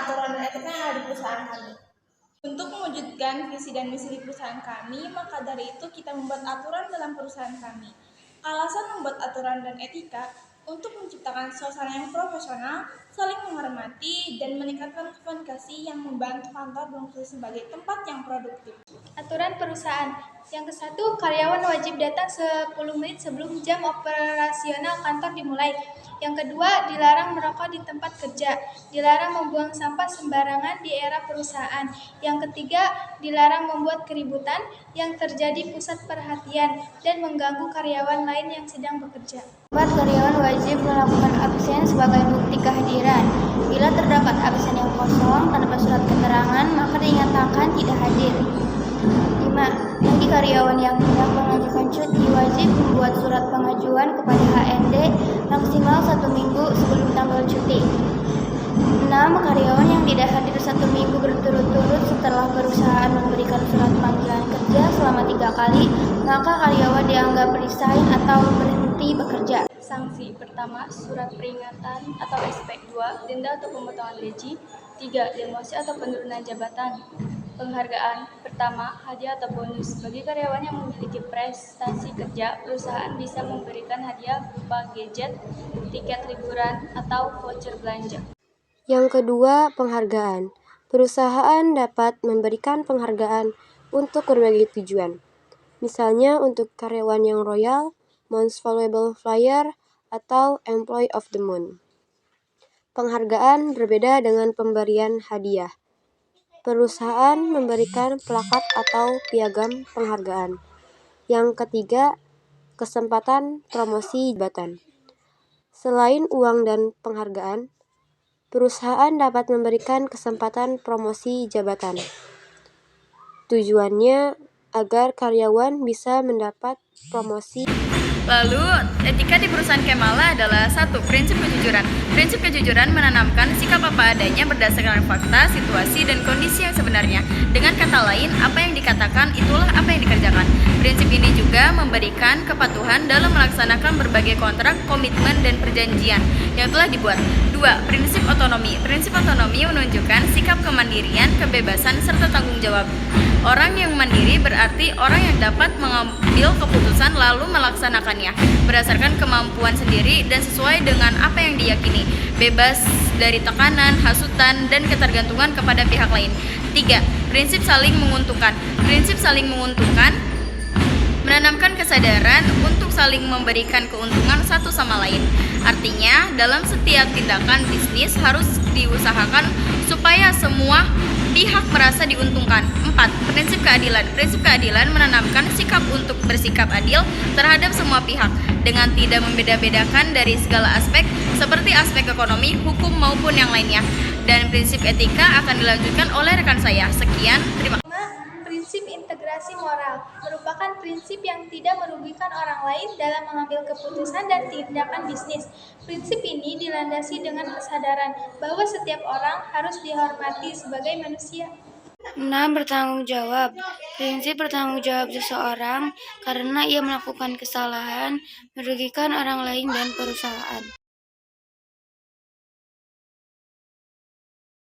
aturan dan etika yang ada di perusahaan kami. Untuk mewujudkan visi dan misi di perusahaan kami, maka dari itu kita membuat aturan dalam perusahaan kami. Alasan membuat aturan dan etika untuk menciptakan suasana yang profesional, saling menghormati, dan meningkatkan komunikasi yang membantu kantor berfungsi sebagai tempat yang produktif. Aturan perusahaan. Yang ke-1, karyawan wajib datang 10 menit sebelum jam operasional kantor dimulai. Yang kedua, dilarang merokok di tempat kerja. Dilarang membuang sampah sembarangan di era perusahaan. Yang ketiga, dilarang membuat keributan yang terjadi pusat perhatian dan mengganggu karyawan lain yang sedang bekerja. Keempat, karyawan wajib melakukan absen sebagai bukti kehadiran. Bila terdapat absen yang kosong tanpa surat keterangan, maka dinyatakan tidak hadir. 5. Bagi karyawan yang hendak mengajukan cuti, wajib membuat surat pengajuan kepada HRD maksimal 1 minggu sebelum tanggal cuti. 6. Karyawan yang tidak hadir 1 minggu berturut-turut setelah perusahaan memberikan surat panggilan kerja selama 3 kali, maka karyawan dianggap resign atau berhenti bekerja. Sanksi pertama, surat peringatan atau SP. 2. Denda atau pemotongan gaji. 3. Demosi atau penurunan jabatan. Penghargaan pertama, hadiah atau bonus. Bagi karyawan yang memiliki prestasi kerja, perusahaan bisa memberikan hadiah berupa gadget, tiket liburan, atau voucher belanja. Yang kedua, penghargaan. Perusahaan dapat memberikan penghargaan untuk berbagai tujuan. Misalnya untuk karyawan yang royal, Most Valuable Flyer, atau Employee of the Month. Penghargaan berbeda dengan pemberian hadiah. Perusahaan memberikan plakat atau piagam penghargaan. Yang ketiga, kesempatan promosi jabatan. Selain uang dan penghargaan, perusahaan dapat memberikan kesempatan promosi jabatan. Tujuannya agar karyawan bisa mendapat promosi. Lalu, etika di perusahaan Kemala adalah 1. Prinsip kejujuran. Prinsip kejujuran menanamkan sikap apa adanya berdasarkan fakta, situasi, dan kondisi yang sebenarnya. Dengan kata lain, apa yang dikatakan itulah apa yang dikerjakan. Prinsip ini juga memberikan kepatuhan dalam melaksanakan berbagai kontrak, komitmen, dan perjanjian yang telah dibuat. 2. Prinsip otonomi. Prinsip otonomi menunjukkan sikap kemandirian, kebebasan, serta tanggung jawab. Orang yang mandiri berarti orang yang dapat mengambil keputusan lalu melaksanakannya berdasarkan kemampuan sendiri dan sesuai dengan apa yang diyakini, bebas dari tekanan, hasutan, dan ketergantungan kepada pihak lain. 3. Prinsip saling menguntungkan. Prinsip saling menguntungkan menanamkan kesadaran untuk saling memberikan keuntungan satu sama lain. Artinya, dalam setiap tindakan bisnis harus diusahakan supaya semua pihak merasa diuntungkan. 4. Prinsip keadilan. Prinsip keadilan menanamkan sikap untuk bersikap adil terhadap semua pihak dengan tidak membeda-bedakan dari segala aspek seperti aspek ekonomi, hukum maupun yang lainnya. Dan prinsip etika akan dilanjutkan oleh rekan saya. Sekian, terima kasih. Prinsip integrasi moral merupakan prinsip yang tidak merugikan orang lain dalam mengambil keputusan dan tindakan bisnis. Prinsip ini dilandasi dengan kesadaran bahwa setiap orang harus dihormati sebagai manusia. 6. Bertanggung jawab. Prinsip bertanggung jawab seseorang karena ia melakukan kesalahan merugikan orang lain dan perusahaan.